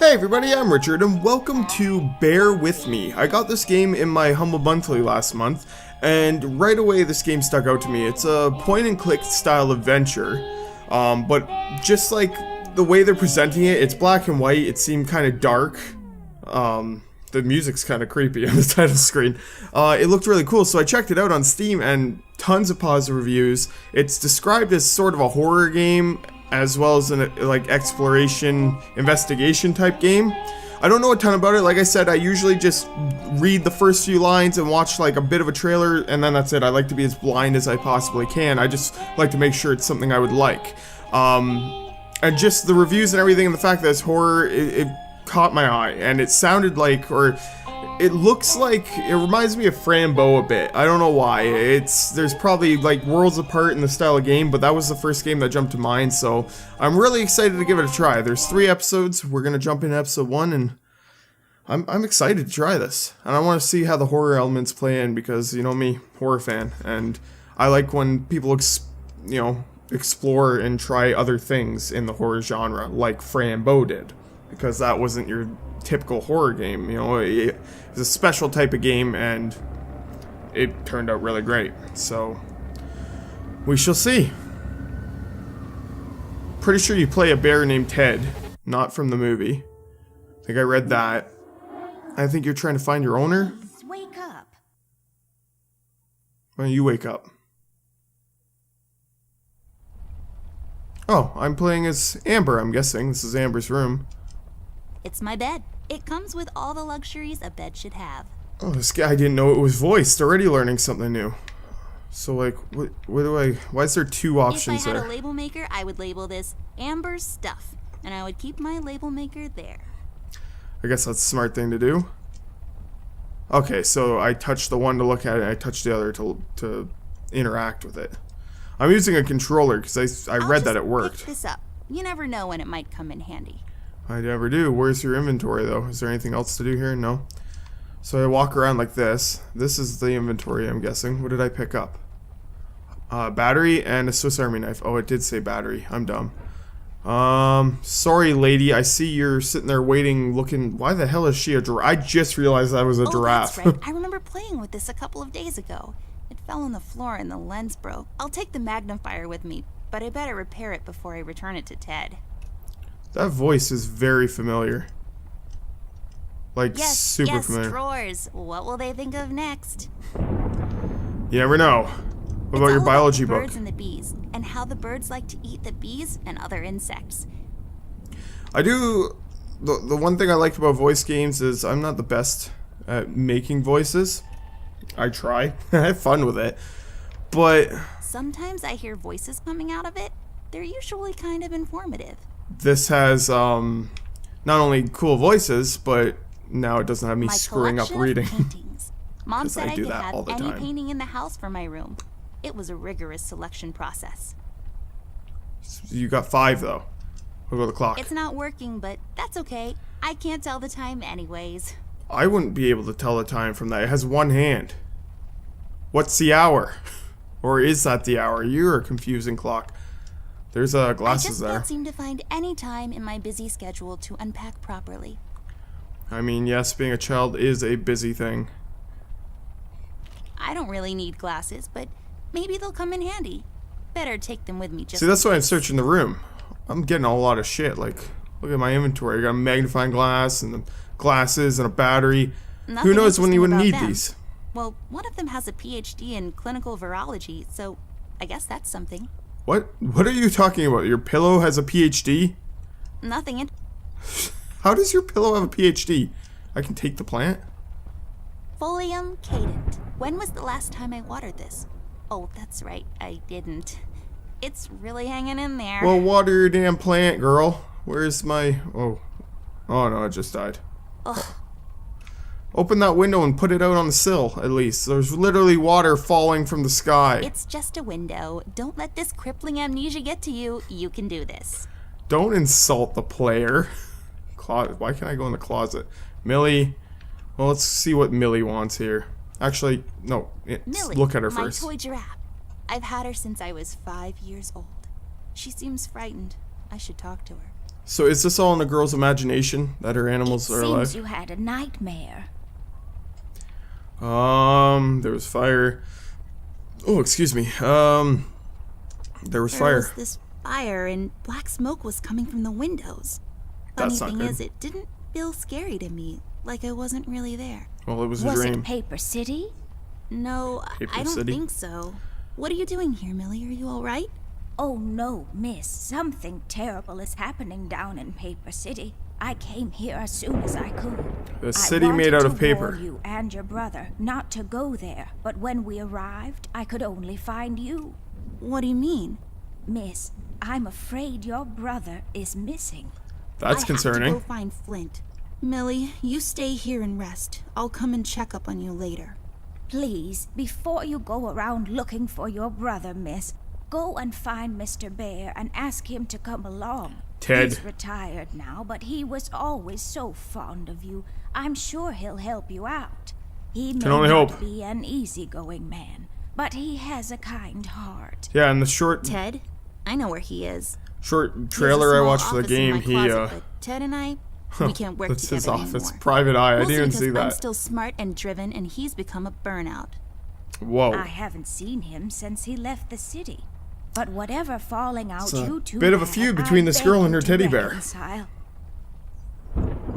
Hey everybody, I'm Richard, and welcome to Bear With Me. I got this game in my Humble Monthly last month, and right away this game stuck out to me. It's a point-and-click style adventure, but just like the way they're presenting it, it's black and white, it seemed kind of dark. The music's kind of creepy on the title screen. It looked really cool, so I checked it out on Steam, and tons of positive reviews. It's described as sort of a horror game, as well as an like exploration investigation type game. I don't know a ton about it. Like I said, I usually just read the first few lines and watch like a bit of a trailer, and then that's it. I like to be as blind as I possibly can. I just like to make sure it's something I would like. And just the reviews and everything, and the fact that it's horror, it caught my eye, and it sounded like, or it looks like, it reminds me of Frambo a bit. I don't know why. There's probably like worlds apart in the style of game, but that was the first game that jumped to mind, so I'm really excited to give it a try. There's 3 episodes. We're gonna jump into episode 1, and I'm excited to try this. And I want to see how the horror elements play in, because, you know me, horror fan, and I like when people explore and try other things in the horror genre, like Frambo did, because that wasn't your typical horror game. You know, it was a special type of game, and it turned out really great. So we shall see. Pretty sure you play a bear named Ted, not from the movie. I think I read that. I think you're trying to find your owner. Please wake up. Why don't you wake up? Oh, I'm playing as Amber, I'm guessing. This is Amber's room. It's my bed. It comes with all the luxuries a bed should have. Oh, this guy didn't know it was voiced. Already learning something new. So, like, why is there 2 options there? If I had a label maker, I would label this Amber's Stuff, and I would keep my label maker there. I guess that's a smart thing to do. Okay, so I touched the one to look at it, and I touched the other to interact with it. I'm using a controller because I read that it worked. Pick this up. You never know when it might come in handy. I never do. Where's your inventory, though? Is there anything else to do here? No. So I walk around like this. This is the inventory, I'm guessing. What did I pick up? Battery and a Swiss Army knife. Oh, it did say battery. I'm dumb. Sorry, lady. I see you're sitting there waiting, looking. Why the hell is she a giraffe? I just realized that was a giraffe. That's right. I remember playing with this a couple of days ago. It fell on the floor and the lens broke. I'll take the magnifier with me, but I better repair it before I return it to Ted. That voice is very familiar. Like, super familiar. Yes, drawers. What will they think of next? You never know. What about your biology book? Birds and the bees, and how the birds like to eat the bees and other insects. I do. The one thing I liked about voice games is I'm not the best at making voices. I try. I have fun with it. But sometimes I hear voices coming out of it. They're usually kind of informative. This has not only cool voices, but now it doesn't have me screwing up reading. Paintings. Mom said I could have any time. painting in the house for my room. It was a rigorous selection process. You got 5 though. What about the clock? It's not working, but that's okay. I can't tell the time anyways. I wouldn't be able to tell the time from that. It has 1 hand. What's the hour? Or is that the hour? You're a confusing clock. There's glasses there. I just can't seem to find any time in my busy schedule to unpack properly. I mean, yes, being a child is a busy thing. I don't really need glasses, but maybe they'll come in handy. Better take them with me just. See, that's why I'm searching the room. I'm getting a lot of shit. Like, look at my inventory. I got a magnifying glass and the glasses and a battery. Who knows when you would need these? Well, one of them has a PhD in clinical virology, so I guess that's something. What are you talking about? Your pillow has a PhD? Nothing. How does your pillow have a PhD? I can take the plant? Folium cadent. When was the last time I watered this? Oh, that's right, I didn't. It's really hanging in there. Well, water your damn plant, girl. Where's my... Oh no, it just died. Ugh. Open that window and put it out on the sill, at least. There's literally water falling from the sky. It's just a window. Don't let this crippling amnesia get to you. You can do this. Don't insult the player. Why can't I go in the closet? Millie. Well, let's see what Millie wants here. Actually, no. Millie, look at her first. My toy giraffe. I've had her since I was 5 years old. She seems frightened. I should talk to her. So is this all in a girl's imagination that her animals are alive? Seems you had a nightmare. There was fire. Oh, excuse me. There was There fire. was this fire and black smoke was coming from the windows. Funny That's not thing good. is, it didn't feel scary to me, like I wasn't really there. Well, it was a Was dream. it Paper City? No, Paper I don't City? think so. What are you doing here, Millie? Are you all right? Oh no, miss. Something terrible is happening down in Paper City. I came here as soon as I could. A I city made out wanted of to paper. warn you and your brother not to go there, but when we arrived, I could only find you. What do you mean? Miss, I'm afraid your brother is missing. That's I have to concerning. go find Flint. Millie, you stay here and rest. I'll come and check up on you later. Please, before you go around looking for your brother, miss, go and find Mr. Bear and ask him to come along. Ted. He's retired now, but he was always so fond of you. I'm sure he'll help you out. He may only not hope. be an easygoing man, but he has a kind heart. Yeah, in the short Ted, I know where he is. He has a trailer I small watched for the office in game, my he closet, but Ted and I, we can't work that's his together office. anymore. Private eye. I Mostly didn't even because see I'm that. still smart and driven, and he's become a burnout. Whoa. I haven't seen him since he left the city. But whatever falling out It's a you two bit of a had, feud between I this beg girl you and her to teddy bear. reconcile.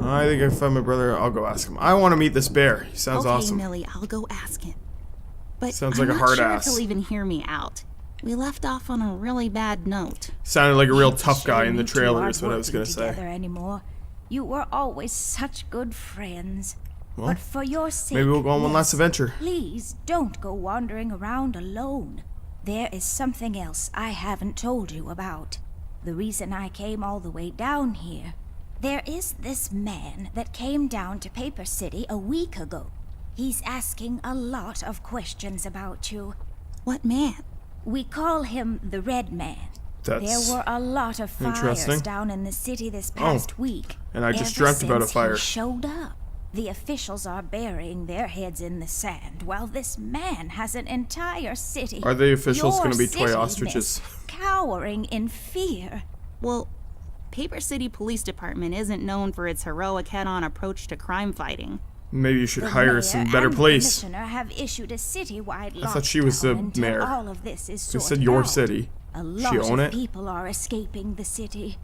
I think if I find my brother, I'll go ask him. I want to meet this bear. He sounds Okay, awesome. Millie, I'll go ask him. But Sounds I'm like a not hard sure ass. if he'll even hear me out. We left off on a really bad note. Sounded like a real It's a tough guy shame in the you two trailer aren't is what I was working going to say. together anymore. You were always such good friends. Well, but for your sake, maybe we'll go on one last miss, adventure. Please don't go wandering around alone. There is something else I haven't told you about. The reason I came all the way down here. There is this man that came down to Paper City a week ago. He's asking a lot of questions about you. What man? We call him the Red Man. That's There were a lot of interesting. fires down in the city this past week. and I just Ever dreamt about a since fire. He showed up. The officials are burying their heads in the sand, while this man has an entire city. Are the officials your gonna be toy city, ostriches? miss, cowering in fear. Well, Paper City Police Department isn't known for its heroic head-on approach to crime fighting. Maybe you should The hire mayor some better and the police. commissioner have issued a citywide I thought she was the lockdown until mayor. all of this is They sorted said your out. city. A She lot own of it? people are escaping the city.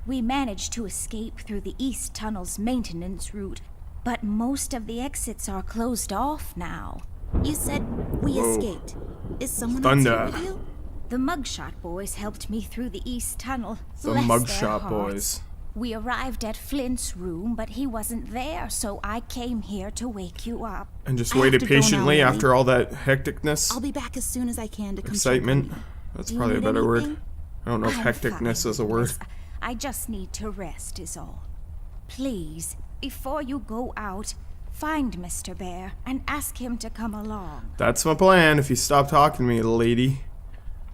We managed to escape through the East Tunnel's maintenance route, but most of the exits are closed off now. You said we Whoa. escaped. Is someone Thunder. else here with you? The Mugshot Boys helped me through the East Tunnel. The Bless their Mugshot hearts. Boys. We arrived at Flint's room, but he wasn't there, so I came here to wake you up. And just I have waited to go now, patiently Millie. after all that hecticness. I'll be back as soon as I can to come Excitement. check on you. That's Do you probably a need better word. anything? I don't know if I'm hecticness fine, is a word. miss. I just need to rest is all. Please, before you go out, find Mr. Bear and ask him to come along. That's my plan. If you stop talking to me, lady.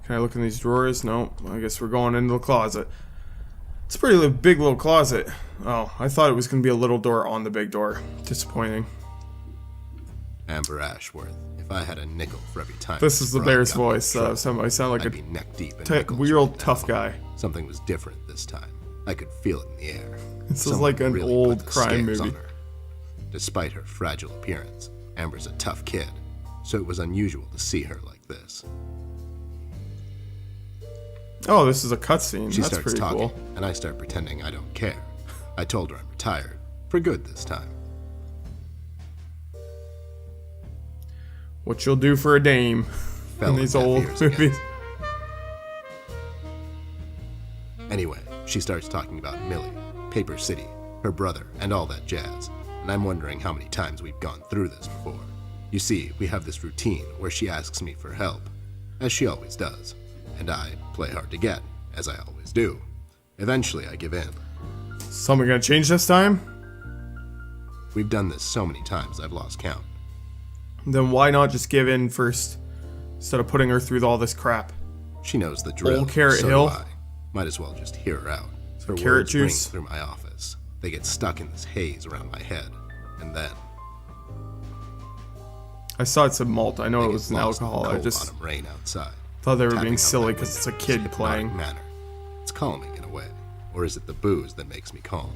Can I look in these drawers? No. I guess we're going into the closet. It's a pretty big little closet. Oh, I thought it was going to be a little door on the big door. Disappointing. Amber Ashworth. If I had a nickel for every time This is the fraud bear's got me in voice. trouble, I sound like I'd a be neck deep in nickels real right tough now. guy. Something was different this time. I could feel it in the air. This is Someone like an really old put the crime scales movie. on her. Despite her fragile appearance, Amber's a tough kid, so it was unusual to see her like this. Oh, this is a cutscene. She That's starts pretty talking, cool. and I start pretending I don't care. I told her I'm retired. For good this time. What you'll do for a dame Fell in on these deaf old ears again. movies. Anyway, she starts talking about Millie, Paper City, her brother, and all that jazz. And I'm wondering how many times we've gone through this before. You see, we have this routine where she asks me for help, as she always does. And I play hard to get, as I always do. Eventually, I give in. Something gonna change this time? We've done this so many times I've lost count. Then why not just give in first instead of putting her through all this crap? She knows the drill. Old Carrot so Hill? Do I. Might as well just hear her out. Her carrot words ring juice? through my office. They get stuck in this haze around my head. And then I saw it said malt. I know I it get was an lost in the alcohol. I cold just autumn rain outside. thought they were Tapping being on silly my because it's a window kid in hypnotic playing. manner. It's calming in a way. Or is it the booze that makes me calm?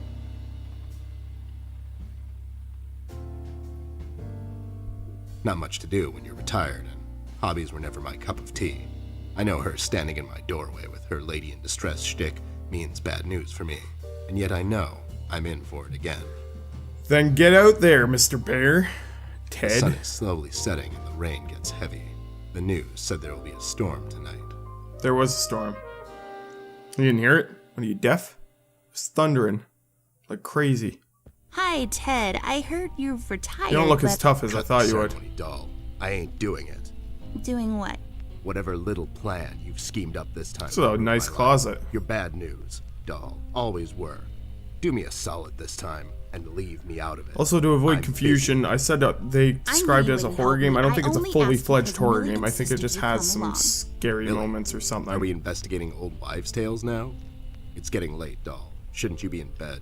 Not much to do when you're retired, and hobbies were never my cup of tea. I know her standing in my doorway with her lady in distress shtick means bad news for me, and yet I know I'm in for it again. Then get out there, Mr. Bear. The sun Ted. is slowly setting and the rain gets heavy. The news said there will be a storm tonight. There was a storm. You didn't hear it? What are you, deaf? It's thundering. Like crazy. Hi, Ted. I heard you've retired. You don't look as but- tough as I thought you would. Ceremony, doll. I ain't doing it. Doing what? Whatever little plan you've schemed up this time. It's a nice closet. You're bad news, doll. Always were. Do me a solid this time and leave me out of it. Also, to avoid I'm confusion, I said that they described it as a horror game. I don't think it's a fully fledged horror game. I think it just has some scary Billy, moments or something. Are we investigating old wives' tales now? It's getting late, doll. Shouldn't you be in bed?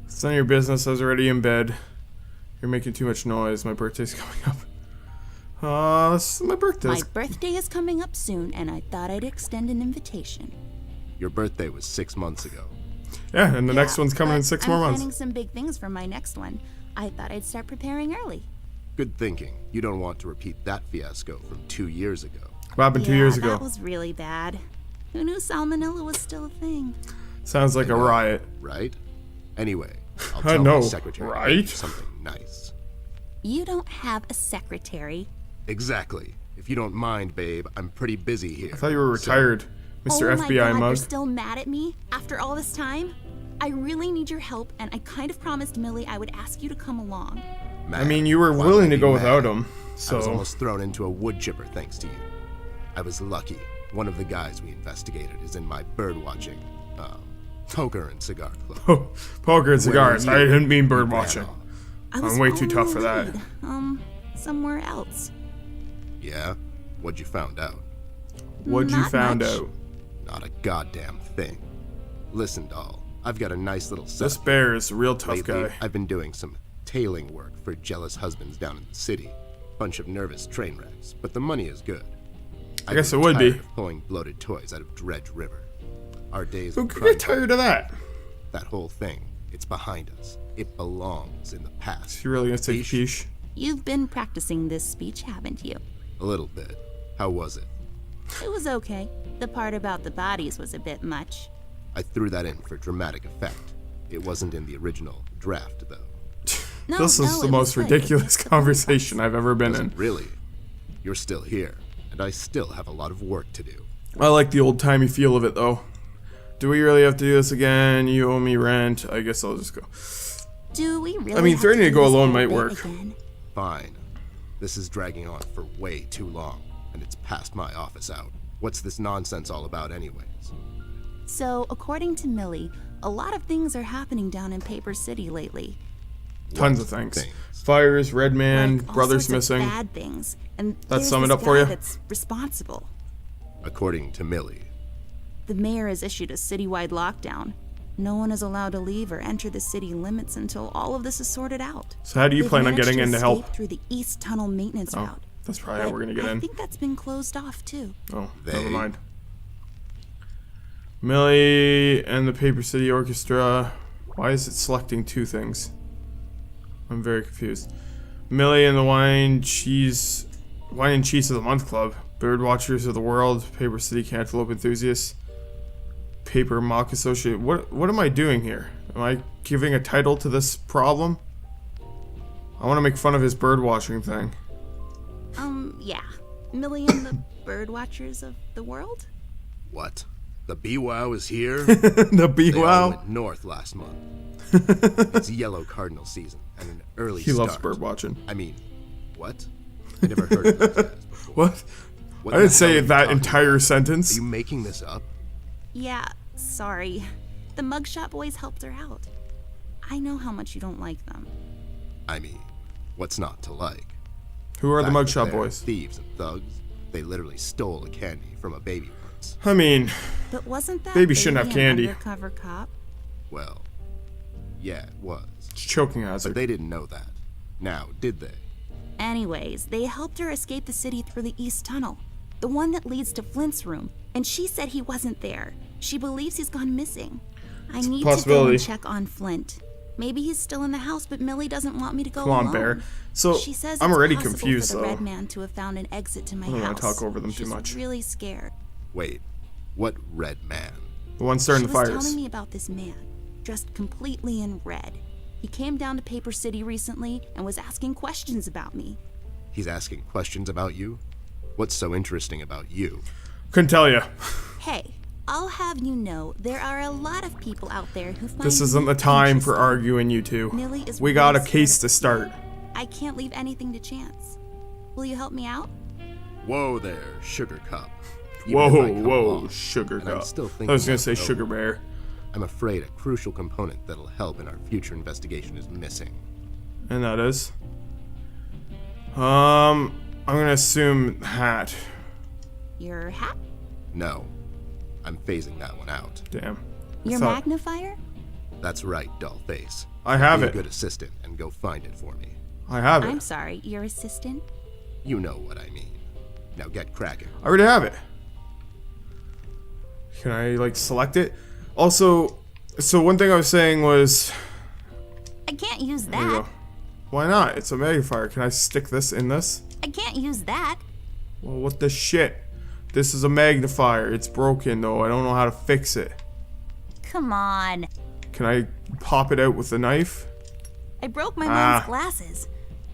It's none of your business. I was already in bed. You're making too much noise. My birthday's coming up. This is my birthday. My birthday is coming up soon, and I thought I'd extend an invitation. Your birthday was 6 months ago. Yeah, and the next one's coming in but 6 more I'm months. planning some big things for my next one. I thought I'd start preparing early. Good thinking. You don't want to repeat that fiasco from 2 years ago. What happened 2 years ago? That was really bad. Who knew salmonella was still a thing? Sounds like a riot. Right? Anyway, I'll I tell know, my secretary to right? get you something nice. You don't have a secretary. Exactly. If you don't mind, babe, I'm pretty busy here. I thought you were retired, Mr. Oh my FBI God, mug. you're still mad at me after all this time? I really need your help, and I kind of promised Millie I would ask you to come along. I mean, you were willing to go without him, I was so almost thrown into a wood chipper thanks to you. I was lucky. One of the guys we investigated is in my bird-watching, poker and cigar club. poker and cigars. Where I were you? didn't mean bird You ran watching. off. I was way too on tough the for that. lead, somewhere else. Yeah? What'd you found out? What'd you Not found much. out? Not a goddamn thing. Listen, doll, I've got a nice little set. This bear is a real tough Lately, guy. I've been doing some tailing work for jealous husbands down in the city. Bunch of nervous train wrecks, but the money is good. I guess it would be. Tired of pulling bloated toys out of Dredge River. Our days Who of could crime, get tired of that? that whole thing, it's behind us. It belongs in the past. You really gonna take a Yeesh. peach? You've been practicing this speech, haven't you? A little bit. How was it? It was okay. The part about the bodies was a bit much. I threw that in for dramatic effect. It wasn't in the original draft, though. No, This no, is the it most was good. ridiculous conversation I've ever been in. Really? You're still here, and I still have a lot of work to do. I like the old-timey feel of it, though. Do we really have to do this again? You owe me rent. I guess I'll just go. Do we really? I mean, have threatening to to do go this alone whole might bit work. again? Fine. This is dragging on for way too long, and it's past my office out. What's this nonsense all about anyways? So, according to Millie, a lot of things are happening down in Paper City lately. Tons of things. Fires, Red Man, Like, all brothers sorts of missing. bad things. And That there's sum it this up for guy you? That's responsible. According to Millie. The mayor has issued a citywide lockdown. No one is allowed to leave or enter the city limits until all of this is sorted out. So how do you They've plan on managed getting in to help? escape through the East Tunnel maintenance Oh, route. that's probably how But we're gonna get I in. think that's been closed off too. Oh, They- never mind. Millie and the Paper City Orchestra. Why is it selecting two things? I'm very confused. Millie and the Wine and Cheese of the Month Club. Bird Watchers of the World. Paper City Cantaloupe Enthusiasts. Paper Mock Associate. What am I doing here? Am I giving a title to this problem? I want to make fun of his bird watching thing. Yeah. Millie and the bird watchers of the world? What? The BWOW is here? The They all BWOW. went north last month. It's yellow cardinal season and an early He start. loves bird watching. I mean, what? I never heard of those guys before. What? What I the didn't hell say are you that talking entire about? sentence. Are you making this up? Yeah, sorry. The Mugshot Boys helped her out. I know how much you don't like them. I mean, what's not to like? Who are the Fact that Mugshot they're Boys? Thieves and thugs. They literally stole a candy from a baby once. I mean, But wasn't that Baby shouldn't have an candy. undercover cop? Well, yeah, it was. it's choking But hazard. they didn't know that. Now, did they? Anyways, they helped her escape the city through the East Tunnel, the one that leads to Flint's room, and she said he wasn't there. She believes he's gone missing. I need to go possibility. and check on Flint. Maybe he's still in the house, but Millie doesn't want me to go Come on, alone. Bear. So, She says I'm it's already possible confused, for the though. red man to have found an exit to my I don't house. want to talk over them too She's much. really scared. Wait, what red man? The one starting She the was fires. telling me about this man, dressed completely in red. He came down to Paper City recently and was asking questions about me. He's asking questions about you? What's so interesting about you? Couldn't tell you. Hey, I'll have you know there are a lot of people out there who find This isn't me the time for interesting. arguing, you two. Millie is We got a really case scared to of start. me. I can't leave anything to chance. Will you help me out? Whoa there, Sugar Cup. Even Whoa, if I come whoa, along, Sugar and I'm Cup. still I thinking was gonna of say no- Sugar Bear. I'm afraid a crucial component that'll help in our future investigation is missing. And that is? I'm gonna assume hat. Your hat? No, I'm phasing that one out. Damn. I Your thought- magnifier? That's right, doll face. I have Be a it. good assistant and go find it for me. I have it. I'm sorry, your assistant? You know what I mean. Now get cracking. I already have it. Can I, like, select it? Also, so one thing I was saying was... I can't use There you that. go. Why not? It's a magnifier. Can I stick this in this? I can't use that. Well, what the shit? This is a magnifier. It's broken, though. I don't know how to fix it. Come on. Can I pop it out with a knife? I broke my Ah. mom's glasses.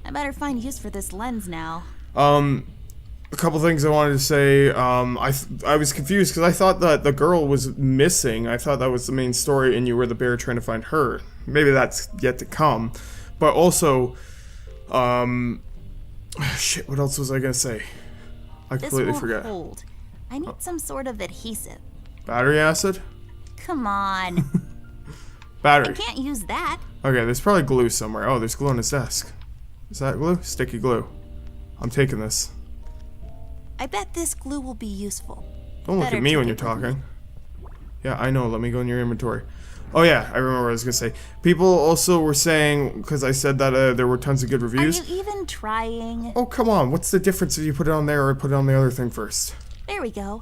I better find use for this lens now. A couple things I wanted to say. I was confused because I thought that the girl was missing. I thought that was the main story, and you were the bear trying to find her. Maybe that's yet to come. But also, shit. What else was I gonna say? I This completely won't forgot. hold. I need some sort of adhesive. Battery acid? Come on. Battery. Can't use that. Okay, there's probably glue somewhere. Oh, there's glue on his desk. Is that glue? Sticky glue. I'm taking this. I bet this glue will be useful. Don't look Better at me take when you're it with me. talking. Yeah, I know. Let me go in your inventory. Oh yeah, I remember what I was gonna say. People also were saying, because I said that there were tons of good Are reviews. you even trying? Oh, come on. What's the difference if you put it on there or put it on the other thing first? There we go.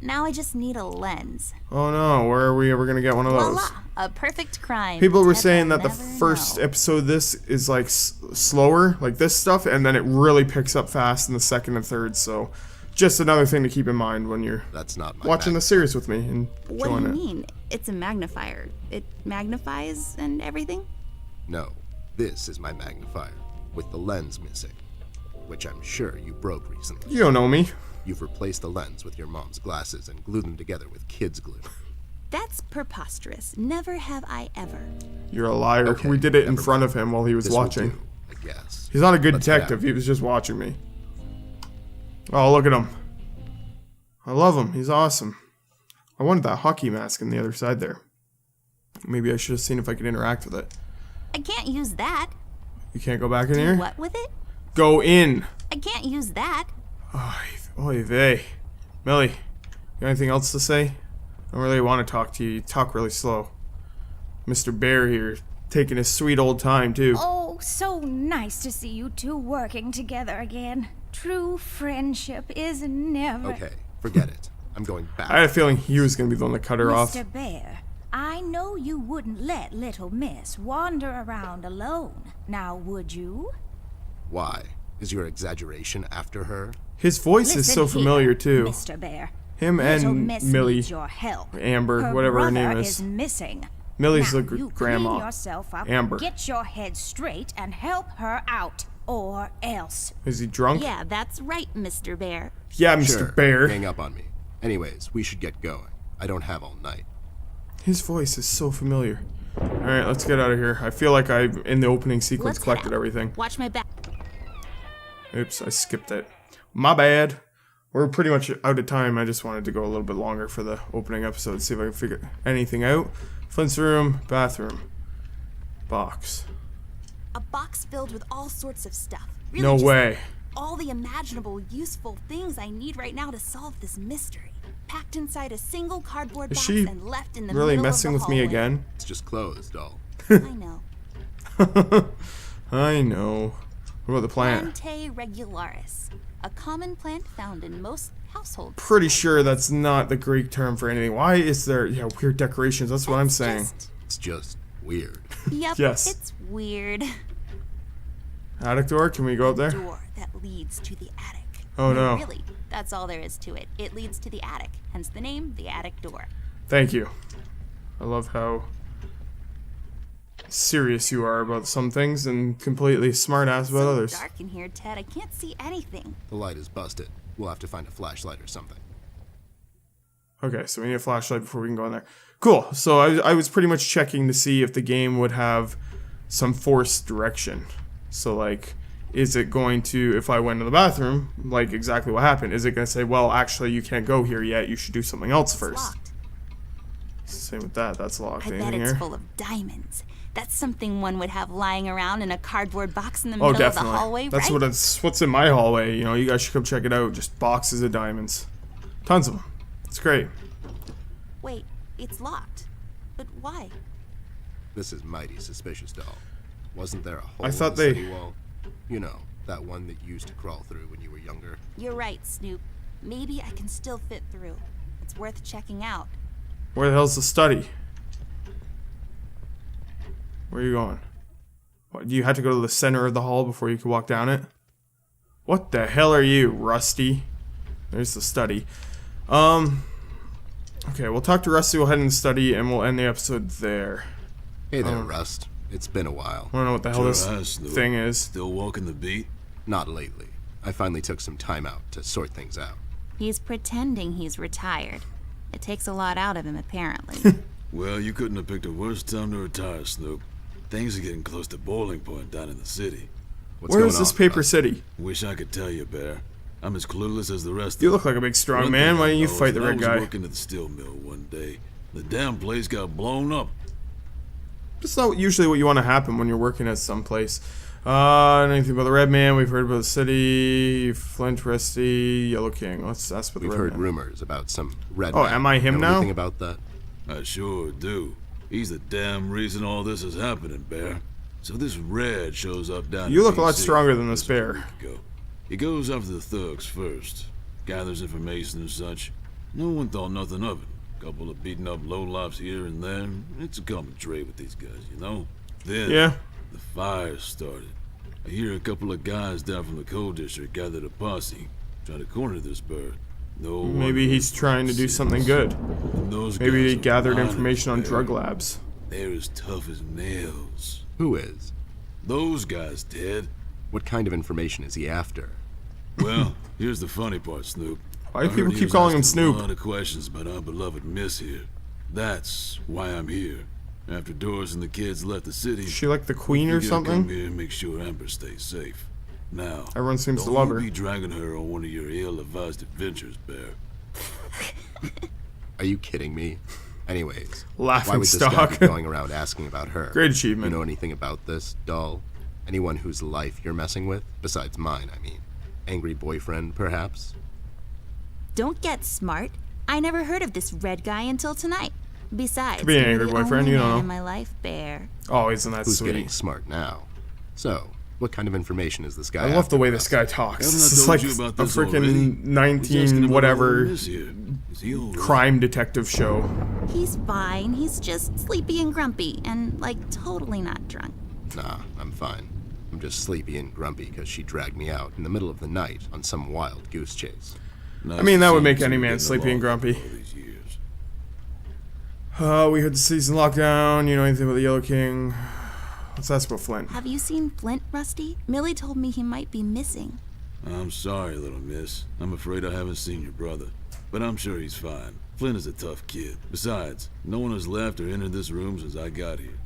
Now I just need a lens. Oh no, where are we ever gonna get one of those? Voila! A perfect crime. People were Ted saying will that the never first know. episode of this is like slower, like this stuff, and then it really picks up fast in the second and third, so just another thing to keep in mind when you're That's not my watching the mag- series with me and What do enjoying you it. mean? It's a magnifier. It magnifies and everything? No, this is my magnifier, with the lens missing, which I'm sure you broke recently. You don't know me. You've replaced the lens with your mom's glasses and glued them together with kids' glue. That's preposterous. Never have I ever. You're a liar. Okay, We did it in never front mind. of him while he was This will watching. do, I guess. He's not a good Let's head detective. out. He was just watching me. Oh, look at him. I love him. He's awesome. I wanted that hockey mask on the other side there. Maybe I should have seen if I could interact with it. I can't use that. You can't go back in Do here? what with it? Go in. I can't use that. Oy vey. Millie, you got anything else to say? I don't really want to talk to you. You talk really slow. Mr. Bear here, taking his sweet old time, too. Oh, so nice to see you two working together again. True friendship is never... Okay, forget it. I'm going back. I had a feeling he was going to be the one that cut her off. Mr. Bear, I know you wouldn't let little Miss wander around alone. Now, would you? Why? Is your exaggeration after her? His voice is so Listen familiar, here, too. Mr. Bear. Him Little and Miss Millie. needs your help. Amber, Her whatever her brother name is. missing. Millie's Now, the you grandma. clean yourself up, Amber. get your head straight, and help her out, or else. Is he drunk? Yeah, that's right, Mr. Bear. Yeah, Mr. Sure, Bear. hang up on me. Anyways, we should get going. I don't have all night. His voice is so familiar. Alright, let's get out of here. I feel like I, in the opening sequence, Let's head collected out. everything. Watch my back. Oops, I skipped it. My bad. We're pretty much out of time. I just wanted to go a little bit longer for the opening episode, see if I can figure anything out. Flint's room, bathroom, box. A box filled with all sorts of stuff. Really No just way. all the imaginable, useful things I need right now to solve this mystery. Packed inside a single cardboard Is box she and left in the really middle messing of the with me hallway. again? It's just closed, doll. I know. I know. What about the plant? Plante regularis, a common plant found in most household. Pretty sure that's not the Greek term for anything. Why is there, weird decorations? That's what I'm saying. It's just weird. Yep, Yes. it's weird. Attic door? Can we go up there? Door that leads to the attic. Oh no. Really, that's all there is to it. It leads to the attic, hence the name, the attic door. Thank you. I love how serious you are about some things and completely smart-ass about So others. dark in here, Ted. I can't see anything. The light is busted. We'll have to find a flashlight or something. Okay, so we need a flashlight before we can go in there. Cool. So I was pretty much checking to see if the game would have some forced direction. So, like, is it going to, if I went to the bathroom, like exactly what happened, is it going to say, well, actually, you can't go here yet, you should do something else It's first? locked. Same with that, that's locked. I bet Anything it's here? full of diamonds. That's something one would have lying around in a cardboard box in the Oh, middle of the definitely. hallway, That's right? what's in my hallway. You know, you guys should come check it out. Just boxes of diamonds. Tons of them. It's great. Wait, it's locked. But why? This is mighty suspicious, doll. Wasn't there a hole I thought in the they- city wall? You know, that one that you used to crawl through when you were younger. You're right, Snoop. Maybe I can still fit through. It's worth checking out. Where the hell's the study? Where are you going? What, you had to go to the center of the hall before you could walk down it? What the hell are you, Rusty? There's the study. Okay, we'll talk to Rusty, we'll head in the study, and we'll end the episode there. Hey there, Rust. It's been a while. I don't know what the hell this Sure has, Snoop. thing is. Still walking the beat? Not lately. I finally took some time out to sort things out. He's pretending he's retired. It takes a lot out of him, apparently. Well, you couldn't have picked a worse time to retire, Snoop. Things are getting close to boiling point down in the city. What's Where going is this on, paper Rust? city? Wish I could tell you, Bear. I'm as clueless as the rest You of look like a big strong One man. thing Why I don't you know is fight the that red I was guy? working at the steel mill one day. The damn place got blown up. That's not usually what you want to happen when you're working at some place. Anything about the Red Man? We've heard about the city, Flint, Rusty, Yellow King. Let's ask about the We've Red heard Man. rumors about some red Oh, man. am I him know now? anything about that? I sure do. He's the damn reason all this is happening, Bear. So this Red shows up down You in look a lot DC stronger than this just a bear. week ago. He goes after the thugs first, gathers information and such. No one thought nothing of it. Couple of beaten up lowlifes here and there. It's a common trait with these guys, you know? Then Yeah. the fire started. I hear a couple of guys down from the coal district gathered a posse, try to corner this bird. No one Maybe he's heard trying to do since. something good. And those Maybe guys he are gathered honest, information on Bear. drug labs. They're as tough as nails. Who is? Those guys, Ted. What kind of information is he after? Well, here's the funny part, Snoop. Why do I heard people he keep was calling him asking Snoop? A lot of questions about our beloved Miss here. That's why I'm here. After Doris and the kids left the city, Is she like the queen or figured I'd come something? here and make sure Amber stays safe. Now, Everyone seems to don't love you her. be dragging her on one of your ill-advised adventures, Bear. Are you kidding me? Anyways, Laughing why would this guy stock. be going around asking about her? Great achievement. You know anything about this, doll? Anyone whose life you're messing with? Besides mine, I mean. Angry boyfriend, perhaps? Don't get smart. I never heard of this red guy until tonight. Besides, Could be an you're angry the boyfriend, only you don't man know. in my life, Bear. Oh, isn't that Who's sweet? getting smart now? So, what kind of information is this guy I love after, the way Rust? this guy talks. Haven't This I is told like you about a this already? freaking He's asking 19 about whatever Miss here. Is he all right? crime detective show. He's fine. He's just sleepy and grumpy and, like, totally not drunk. Nah, I'm fine. I'm just sleepy and grumpy because she dragged me out in the middle of the night on some wild goose chase. Nice I mean, that to would see make you any two man getting sleepy and along grumpy. all these years. We heard the season lockdown. You know anything about the Yellow King? Let's ask about Flint. Have you seen Flint, Rusty? Millie told me he might be missing. I'm sorry, little miss. I'm afraid I haven't seen your brother. But I'm sure he's fine. Flint is a tough kid. Besides, no one has left or entered this room since I got here.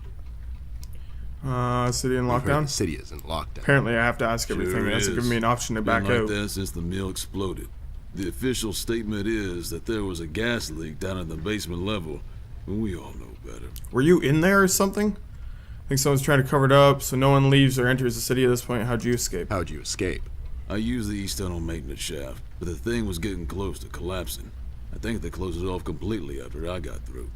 City in We've heard lockdown? the city is in lockdown. Apparently, I have to ask everything. Sure It hasn't is. given me an option to back Been like out. that since the mill exploded. The official statement is that there was a gas leak down at the basement level, but we all know better. Were you in there or something? I think someone's trying to cover it up so no one leaves or enters the city at this point. How'd you escape? How'd you escape? I used the east tunnel maintenance shaft, but the thing was getting close to collapsing. I think they closed it off completely after I got through.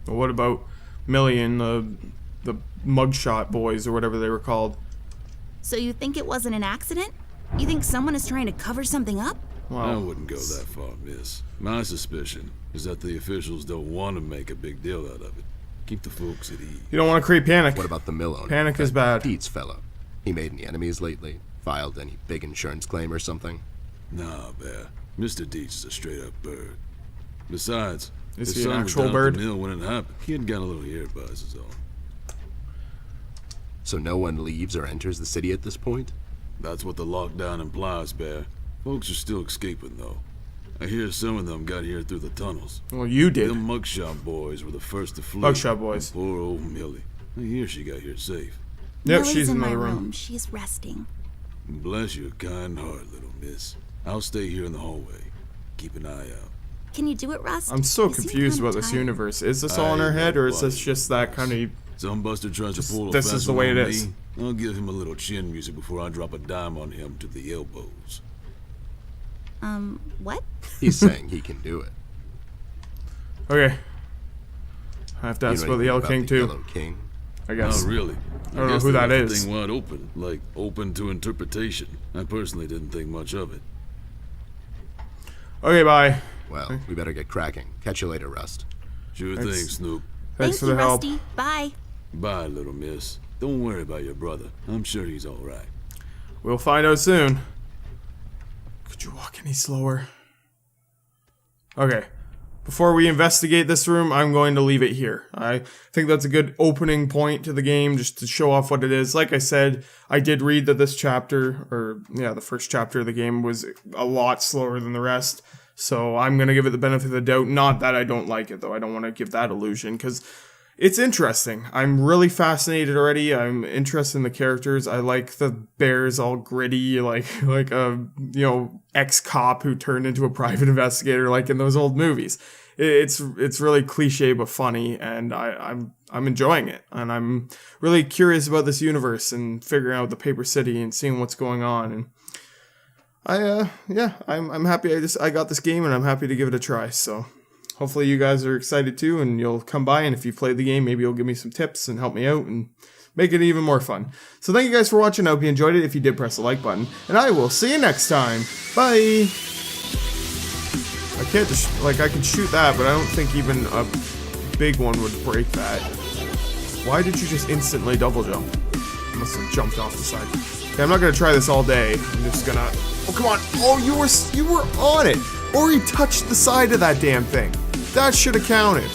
But what about Millie and the mugshot boys or whatever they were called? So you think it wasn't an accident? You think someone is trying to cover something up? I wouldn't go that far, miss. My suspicion is that the officials don't want to make a big deal out of it. Keep the folks at ease. You don't want to create panic. What about the mill owner? Panic is bad. Dietz fellow. He made any enemies lately? Filed any big insurance claim or something? Nah, Bear. Mr. Dietz is a straight-up bird. Besides, Is his he an son was actual down bird? at the mill when it happened. He had got a little ear buzz is all. So no one leaves or enters the city at this point? That's what the lockdown implies, Bear. Folks are still escaping, though. I hear some of them got here through the tunnels. Well, you did. Them mugshot boys were the first to flee. Mugshot boys. And poor old Millie. I hear she got here safe. Yep, Millie's she's in in my another room. room. She's resting. Bless your kind heart, little miss. I'll stay here in the hallway. Keep an eye out. Can you do it, Rust? I'm so You seem confused kinda about this tired. universe. Is this all in her head, or is this just that kind of... Some buster tries to pull a this fast is the one way on it is. me. I'll give him a little chin music before I drop a dime on him to the elbows. What? He's saying he can do it. Okay. I have to ask You know about the Yellow King, too. Yellow King? I guess. Not really. I don't know guess who they that left the is. thing wide open, like open to interpretation. I personally didn't think much of it. Okay, bye. Well, we better get cracking. Catch you later, Rust. Sure Thanks. thing, Snoop. Thanks for you, the help. Rusty. Bye. Bye, little miss. Don't worry about your brother. I'm sure he's all right. We'll find out soon. Could you walk any slower? Okay. Before we investigate this room, I'm going to leave it here. I think that's a good opening point to the game, just to show off what it is. Like I said, I did read that this chapter, the first chapter of the game was a lot slower than the rest. So I'm going to give it the benefit of the doubt. Not that I don't like it, though. I don't want to give that illusion, because it's interesting. I'm really fascinated already. I'm interested in the characters. I like the bears all gritty, like a ex-cop who turned into a private investigator, like in those old movies. It's really cliche but funny, and I'm enjoying it. And I'm really curious about this universe and figuring out the Paper City and seeing what's going on. And I'm happy I got this game, and I'm happy to give it a try. So hopefully you guys are excited too, and you'll come by, and if you've played the game, maybe you'll give me some tips and help me out and make it even more fun. So thank you guys for watching. I hope you enjoyed it. If you did, press the like button, and I will see you next time. Bye! I can't just, I could shoot that, but I don't think even a big one would break that. Why did you just instantly double jump? I must have jumped off the side. Okay, I'm not gonna try this all day. I'm just gonna... Oh, come on! Oh, you were on it! Or he touched the side of that damn thing. That should have counted.